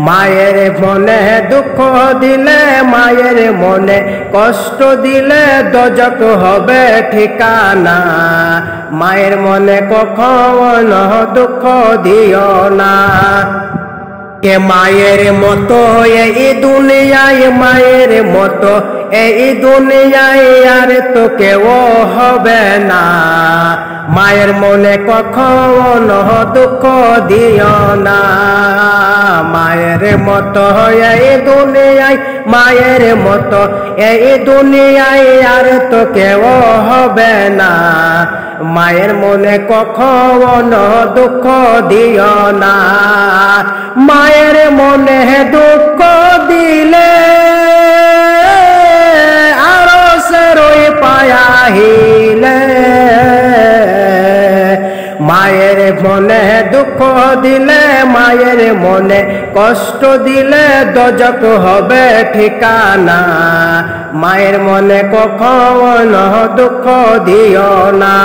মায়ের মনে দুঃখ দিলে, মায়ের মনে কষ্ট দিলে দোজখ হবে ঠিকানা। মায়ের মনে কখনো দুঃখ দিও না। কে মায়ের মতো এই দুনিয়ায়, মায়ের মতো এই দুনিয়ায় আর তো কেউ হবে না। মায়ের মনে কখনো দুঃখ দিও না। মায়ের মতো এই দুনিয়ায়, মায়ের মতো এই দুনিয়ায় আর তো কেউ হবে না। মায়ের মনে কখনো দুঃখ দিও না। মায়ের মনে দুঃখ দিলে আরশের ওই পায়াহিলে। মায়ের মনে দুঃখ দিলে, মায়ের মনে কষ্ট দিলে দোজখ হবে ঠিকানা। মায়ের মনে কখনো দুঃখ দিও না।